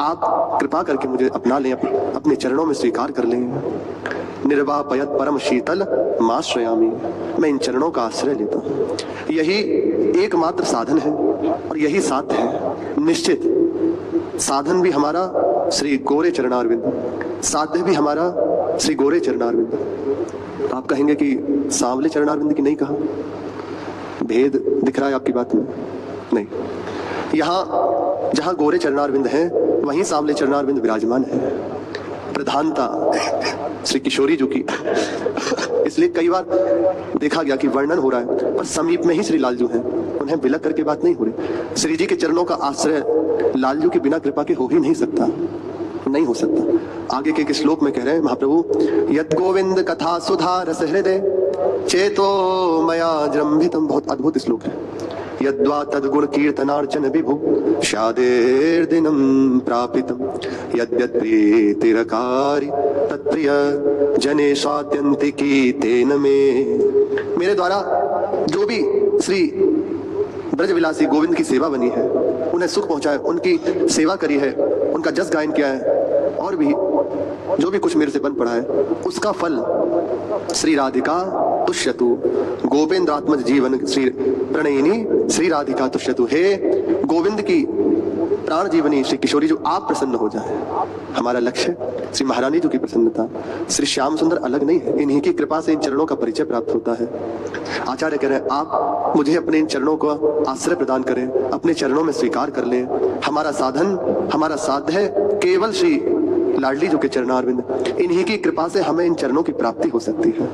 आप कृपा करके मुझे अपना लें, अपने चरणों में स्वीकार कर लें। निर्वापयत परम शीतल माश्रयामी, मैं इन चरणों का आश्रय लेता हूँ। यही एकमात्र साधन है और यही साध्य है। निश्चित साधन भी हमारा श्री गोरे चरणारविंद, साध्य भी हमारा श्री गोरे चरणारविंद। आप कहेंगे कि सांवले चरणारविंद की नहीं कहा, भेद दिख रहा है आपकी बात में? नहीं, यहाँ जहां गोरे चरणारविंद है वहीं सांवले चरणारविंद विराजमान है। प्रधानता श्री किशोरी जी की इसलिए कई बार देखा गया कि वर्णन हो रहा है पर समीप में ही श्री लालजू हैं, उन्हें बिलक करके बात नहीं हो रही। श्री जी के चरणों का आश्रय लालजू के बिना कृपा के हो ही नहीं सकता, नहीं हो सकता। आगे के श्लोक में कह रहे हैं महाप्रभु, यद गोविंद कथा सुधा रस हृदय चेतो मया जृंभितम, बहुत अद्भुत श्लोक है। यद्वा तद्गुण कीर्तनार्चन विभु शादेर्दिनं प्रापितम, यद्यत् प्रीतिरकारि तत्प्रिय जने स्वात्यंतिकी तेन में। मेरे द्वारा जो भी श्री ब्रजविलासी गोविंद की सेवा बनी है, उन्हें सुख पहुंचाए, उनकी सेवा करी है, उनका जस गायन किया है, और भी जो भी कुछ मेरे से बन पड़ा है, उसका फल श्री राधिका तुष्यतु, गोविंदात्मज जीवन श्री प्रणयिनी श्री राधिका तुष्यतु। हे गोविंद की प्राण जीवनी श्री किशोरी जो आप प्रसन्न हो जाए, हमारा लक्ष्य श्री महारानी जी की प्रसन्नता। श्री श्याम सुंदर अलग नहीं है, इन्हीं की कृपा से इन चरणों का परिचय प्राप्त होता है। आचार्य कह रहे हैं आप मुझे अपने इन चरणों को आश्रय प्रदान करें, अपने चरणों में स्वीकार कर लें। हमारा साधन, हमारा साध्य है केवल श्री लाडली जो के चरणारविंद, इन्हीं की कृपा से हमें इन चरणों की प्राप्ति हो सकती है।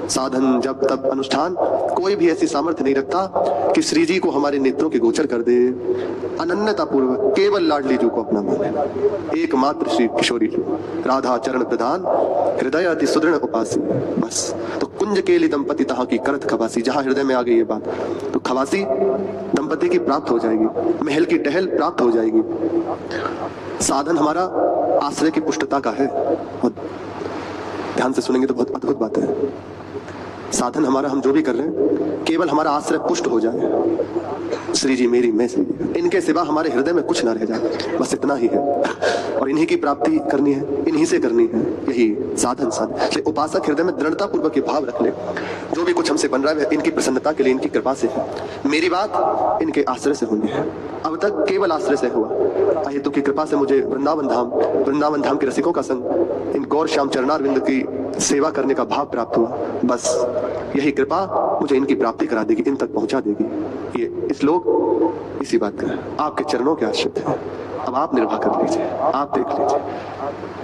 साधन जब तब अनुष्ठान कोई भी ऐसी सामर्थ्य नहीं रखता कि श्री जी को हमारे नेत्रों के गोचर कर दे। अनन्यता पूर्वक केवल लाडली जी को अपना माने, एकमात्र श्री किशोरी जी, राधा चरण प्रधान हृदय अति सुदृढ़ उपासी। बस तो कुंज केली दंपति तहाँ की करत खवासी, जहां हृदय में आ गई ये बात तो खवासी दंपति की प्राप्त हो जाएगी, महल की टहल प्राप्त हो जाएगी। साधन हमारा आश्रय की पुष्टता का है, और ध्यान से सुनेंगे तो बहुत अद्भुत बात है। साधन हमारा, हम जो भी कर रहे हैं केवल हमारा आश्रय पुष्ट हो जाए। श्री जी मेरी, मैं श्री जी, इनके सिवा हमारे हृदय में कुछ ना रह जाए, बस इतना ही है। और इन्हीं की प्राप्ति करनी है, इन्हीं से करनी है, यही साधन। साधन उपासक हृदय में दृढ़ता पूर्वक ये भाव रख ले, जो भी कुछ हमसे बन रहा है इनकी प्रसन्नता के लिए, इनकी कृपा से है। मेरी बात इनके आश्रय से होनी है, अब तक केवल आश्रय से हुआ। अहेतु की कृपा से मुझे वृंदावन धाम के रसिकों का संग, इन गौर श्याम चरणारविंद की सेवा करने का भाव प्राप्त हुआ। बस यही कृपा मुझे इनकी प्राप्ति करा देगी, इन तक पहुंचा देगी। ये इस लोग इसी बात का है, आपके चरणों के आश्रित है। अब आप निर्वाह कर लीजिए, आप देख लीजिए,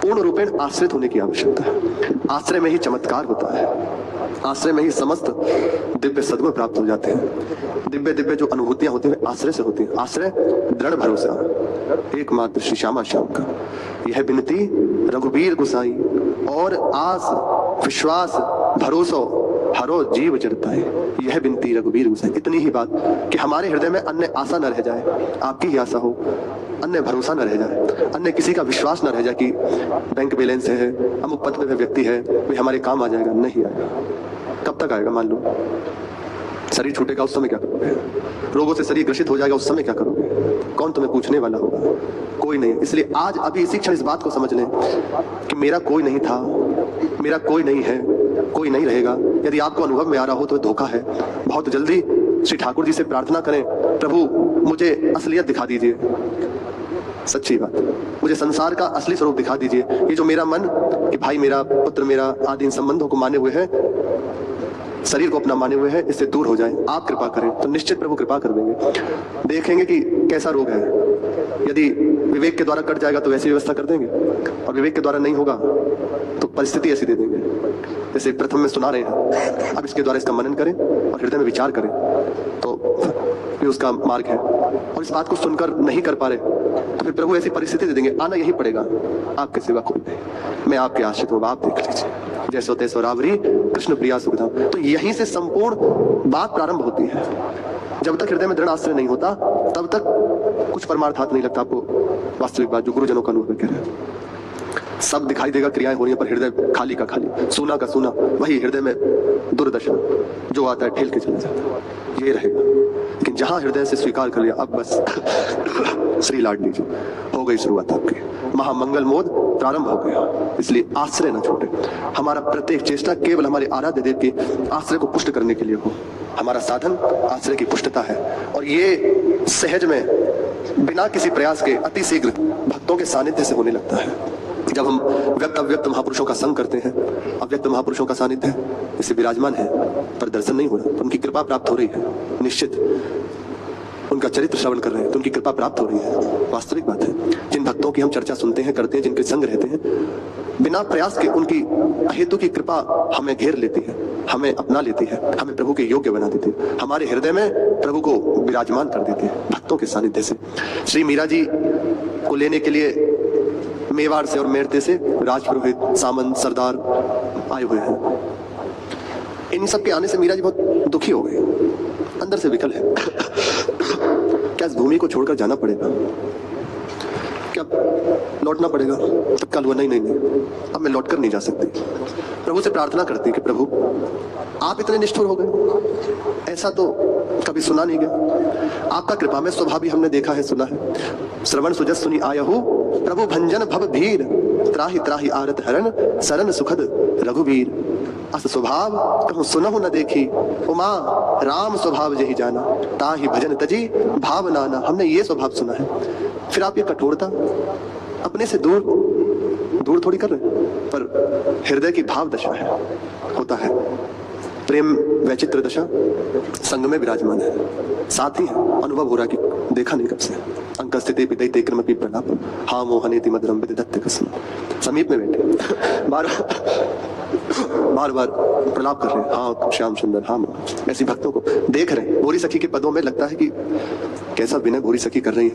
पूर्ण रूपेण आश्रित होने की आवश्यकता है। आश्रय में ही चमत्कार होता है, आश्रय में ही समस्त दिव्य सद्गुण प्राप्त हो जाते हैं। दिव्य दिव्य जो अनुभूतियां होती हैं आश्रय से होती हैं। आश्रय दृढ़ भरोसा एकमात्र श्री श्यामा श्याम का। यह विनती रघुबीर गुसाई, और आस विश्वास भरोसा हरो जीव जरताए। यह विनती रघुबीर गुसाई, इतनी ही बात कि हमारे हृदय में अन्य आशा न रह जाए, आपकी ही आशा हो, अन्य भरोसा न रह जाए, अन्य किसी का विश्वास न रह जाए कि बैंक बैलेंस है, अमुक पद पे व्यक्ति है, वे हमारे काम आ जाएगा। नहीं आएगा। कब तक आएगा? मान लो शरीर छूटेगा, उस समय क्या करोगे? रोगों से शरीर ग्रसित हो जाएगा, उस समय क्या करोगे? कौन तुम्हें पूछने वाला होगा? कोई नहीं। इसलिए आज अभी इसी क्षण इस बात को समझ लें कि मेरा कोई नहीं था, मेरा कोई नहीं है, कोई नहीं रहेगा। यदि आपको अनुभव में आ रहा हो तो धोखा है। बहुत जल्दी श्री ठाकुर जी से प्रार्थना करें, प्रभु मुझे असलियत दिखा दीजिए, सच्ची बात, मुझे संसार का असली स्वरूप दिखा दीजिए। ये जो मेरा मन कि भाई मेरा पुत्र मेरा आदि इन संबंधों को माने हुए है, शरीर को अपना माने हुए है, इससे दूर हो जाए। आप कृपा करें तो निश्चित प्रभु कृपा कर देंगे। देखेंगे कि कैसा रोग है। यदि विवेक के द्वारा कट जाएगा तो वैसी व्यवस्था कर देंगे, और विवेक के द्वारा नहीं होगा तो परिस्थिति ऐसी दे देंगे। जैसे प्रथम में सुना रहे हैं, अब इसके द्वारा इसका मनन करें और हृदय में विचार करें तो ये उसका मार्ग है। और इस बात को सुनकर नहीं कर पा रहे तो फिर प्रभु ऐसी परिस्थिति दे देंगे, आना यही पड़ेगा, आपके सिवा कोई नहीं, मैं आपके आश्रित हूँ, आप देख लीजिए। जैसो तैसो रावरी कृष्ण प्रिया सुखधाम। तो यहीं से संपूर्ण बात प्रारंभ होती है। जब तक हृदय में दृढ़ आश्रय नहीं होता तब तक कुछ परमार्थात नहीं लगता आपको। वास्तविक बात जो गुरुजनों का अनुभव कह रहे हैं, सब दिखाई देगा, क्रियाएं हो रही है, पर हृदय खाली का खाली, सूना का सूना, वही हृदय में दुर्दशा, जो आता है ठेल के चला जाता है। ये रहेगा, लेकिन जहां हृदय से स्वीकार कर लिया, अब बस श्री लाडली जी हो गई शुरुआत आपकी, महामंगल मोद प्रारंभ हो गया। इसलिए आश्रय न छूटे, हमारा प्रत्येक चेष्टा केवल हमारे आराध्य देव के आश्रय को पुष्ट करने के लिए हो। हमारा साधन आश्रय की पुष्टता है, और ये सहज में बिना किसी प्रयास के अति शीघ्र भक्तों के सानिध्य से होने लगता है। जब हम व्यक्त अव्यक्त महापुरुषों का संग करते हैं, अव्यक्त महापुरुषों का सानिध्य इसे विराजमान है पर दर्शन नहीं हो रहा, तो उनकी कृपा प्राप्त हो रही है। निश्चित उनका चरित्र श्रवण कर रहे हैं तो उनकी कृपा प्राप्त हो रही है, वास्तविक बात है। जिन भक्तों की हम चर्चा सुनते हैं, करते हैं, जिनके संग रहते हैं, बिना प्रयास के उनकी अहेतु की कृपा हमें घेर लेती है, हमें अपना लेती है, हमें प्रभु के योग्य बना देती है, हमारे हृदय में प्रभु को विराजमान कर देती है भक्तों के सानिध्य से। श्री मीरा जी को लेने के लिए मेवाड़ से और मेरते से राजपुरोहित, सामंत, सरदार आए हुए हैं। इन सब के आने से मीरा जी बहुत दुखी हो गए, अंदर से विकल है। क्या इस भूमि को छोड़कर जाना पड़ेगा? क्या लौटना पड़ेगा? तत्काल हुआ नहीं नहीं नहीं, अब मैं लौटकर नहीं जा सकती। प्रभु से प्रार्थना करती कि प्रभु आप इतने निष्ठुर हो गए, ऐसा तो कभी सुना नहीं गया। आपका कृपा में स्वभाव भी हमने देखा है, सुना है। श्रवण सुजस सुनी आयहु प्रभु भंजन भव भीर, त्राहि त्राहि आरत हरण शरण सुखद रघुवीर। अस स्वभाव कहूँ सुनहु न देखी, उमा राम स्वभाव जही जाना, ताहि भजन तजी भाव नाना। हमने ये स्वभाव सुना है, फिर आप ये कठोरता अपने से दूर थोड़ी कर रहे हैं, पर हृदय की भाव दशा है, होता है प्रेम वैचित्र दशा संग में विराजमान है, साथ ही अनुभव हो रहा कि देखा नहीं कब से। अंक स्थिति पिदयते क्रमपि प्रलाप, हा मोहनेति मधुरम विदधत्ते कस्म। समीप में बैठे बार बार प्रलाप कर रहे हैं, हाँ श्याम सुंदर, हाँ माँ। ऐसी भक्तों को देख रहे हैं। भोरी सखी के पदों में लगता है कि कैसा विनय भोरी सखी कर रही है।